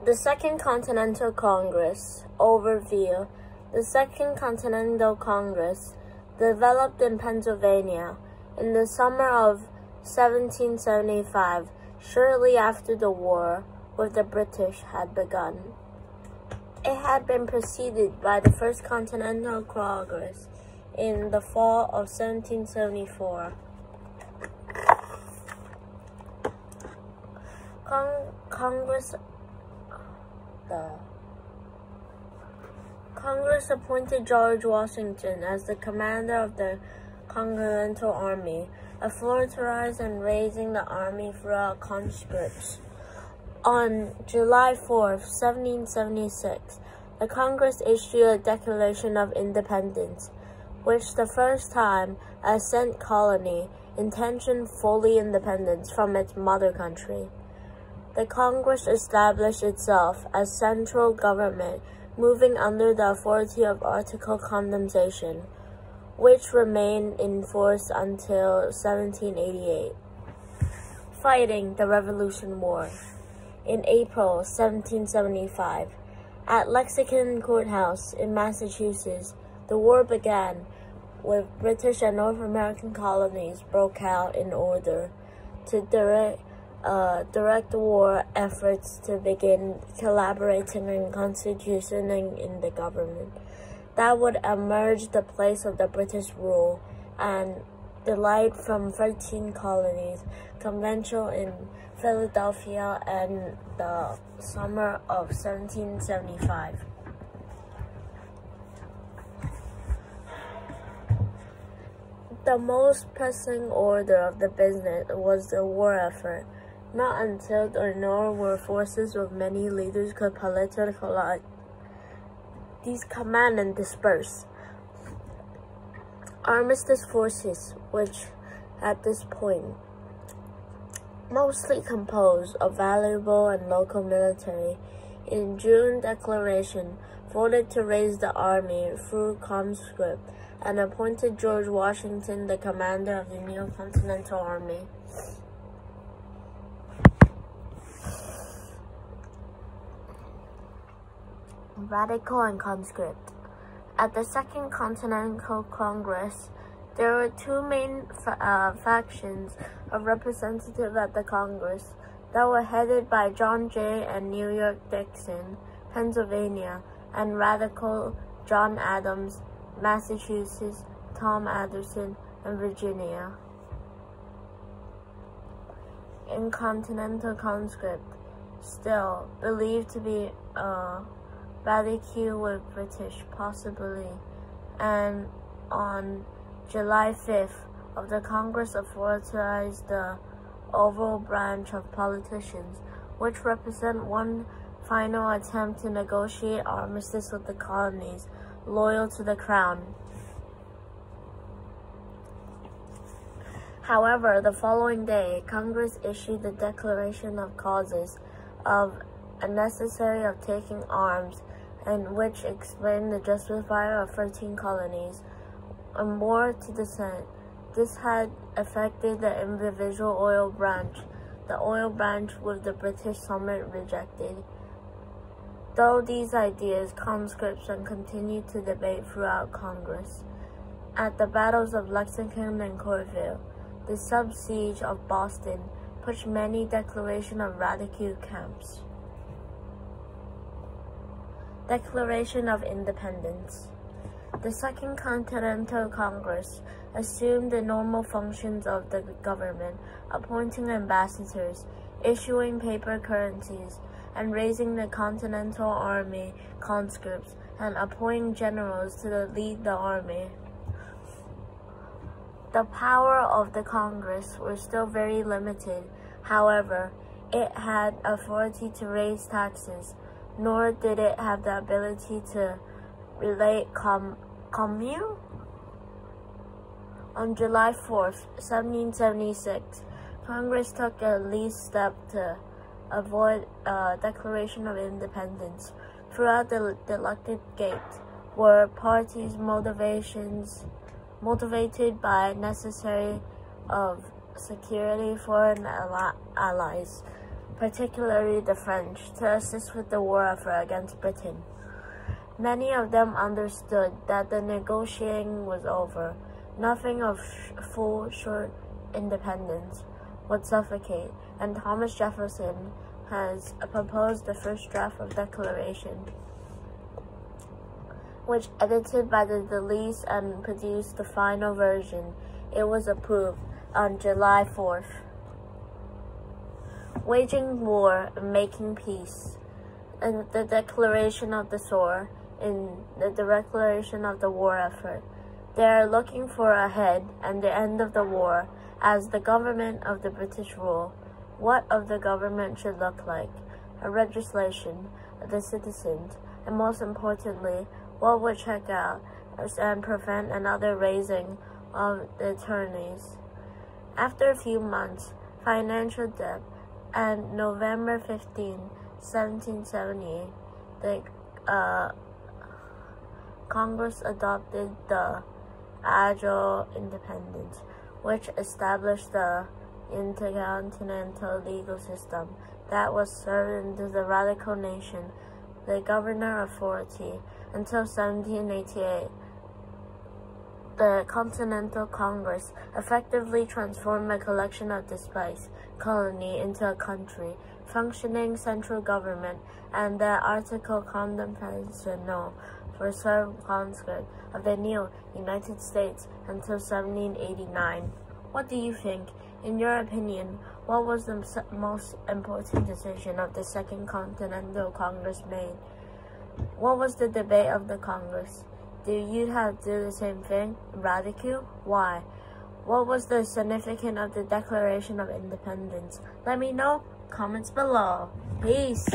The Second Continental Congress. Overview. The Second Continental Congress developed in Pennsylvania in the summer of 1775, shortly after the war with the British had begun. It had been preceded by the First Continental Congress in the fall of 1774. Congress appointed George Washington as the commander of the Continental Army, authorized and raising the army throughout conscripts. On July 4, 1776, the Congress issued a Declaration of Independence, which the first time a cent colony intentioned fully independence from its mother country. The Congress established itself as central government, moving under the authority of Article Condemnation, which remained in force until 1788. Fighting the Revolution War. In April 1775, at Lexington Courthouse in Massachusetts, the war began, with British and North American colonies broke out in order to direct war efforts to begin collaborating and constituting in the government that would emerge the place of the British rule and delight from 13 colonies conventional in Philadelphia and the summer of 1775. The most pressing order of the business was the war effort. Not until nor were forces with many leaders could politically these command and disperse. Armistice forces, which at this point mostly composed of valuable and local military, in June declaration voted to raise the army through conscript and appointed George Washington the commander of the new Continental Army. Radical and conscript. At the Second Continental Congress, there were two main factions of representatives at the Congress that were headed by John Jay and New York Dixon, Pennsylvania, and Radical John Adams, Massachusetts, Tom Anderson, and Virginia. In Continental Conscript, still believed to be radical with British, possibly, and on July 5th of the Congress authorized the Oval Branch of politicians, which represent one final attempt to negotiate armistice with the colonies loyal to the Crown. However, the following day, Congress issued the Declaration of Causes of Unnecessary of Taking Arms, and which explained the justifier of 13 colonies. And more to the Senate, this had affected the individual oil branch, the oil branch with the British Summit rejected. Though these ideas, conscripts continued to debate throughout Congress. At the battles of Lexington and Cornwall, the sub-siege of Boston pushed many declaration of radical camps. Declaration of Independence. The Second Continental Congress assumed the normal functions of the government, appointing ambassadors, issuing paper currencies, and raising the Continental Army conscripts, and appointing generals to lead the army. The power of the Congress was still very limited. However, it had authority to raise taxes, nor did it have the ability to relate commune. On July 4th, 1776, Congress took a least step to avoid a Declaration of Independence. Throughout the elected gate were parties motivated by necessity of security foreign allies. particularly the French, to assist with the war effort against Britain. Many of them understood that the negotiating was over. Nothing of full, short independence would suffocate, and Thomas Jefferson has proposed the first draft of Declaration, which edited by the Deleys and produced the final version. It was approved on July 4th. Waging war and making peace. In the declaration of the SOAR, in the declaration of the war effort, they are looking for a head and the end of the war as the government of the British rule. What of the government should look like, a legislation of the citizens, and most importantly, what would check out and prevent another raising of the attorneys. After a few months, financial debt, and November 15, 1770, the Congress adopted the Agile Independence, which established the intercontinental legal system that was served into the radical nation, the governor authority, until 1788. The Continental Congress effectively transformed a collection of despots colony into a country, functioning central government, and the Article Constitutional for self-conscript of the new United States until 1789. What do you think? In your opinion, what was the most important decision of the Second Continental Congress made? What was the debate of the Congress? Do you have to do the same thing? Radical? Why? What was the significance of the Declaration of Independence? Let me know. Comments below. Peace.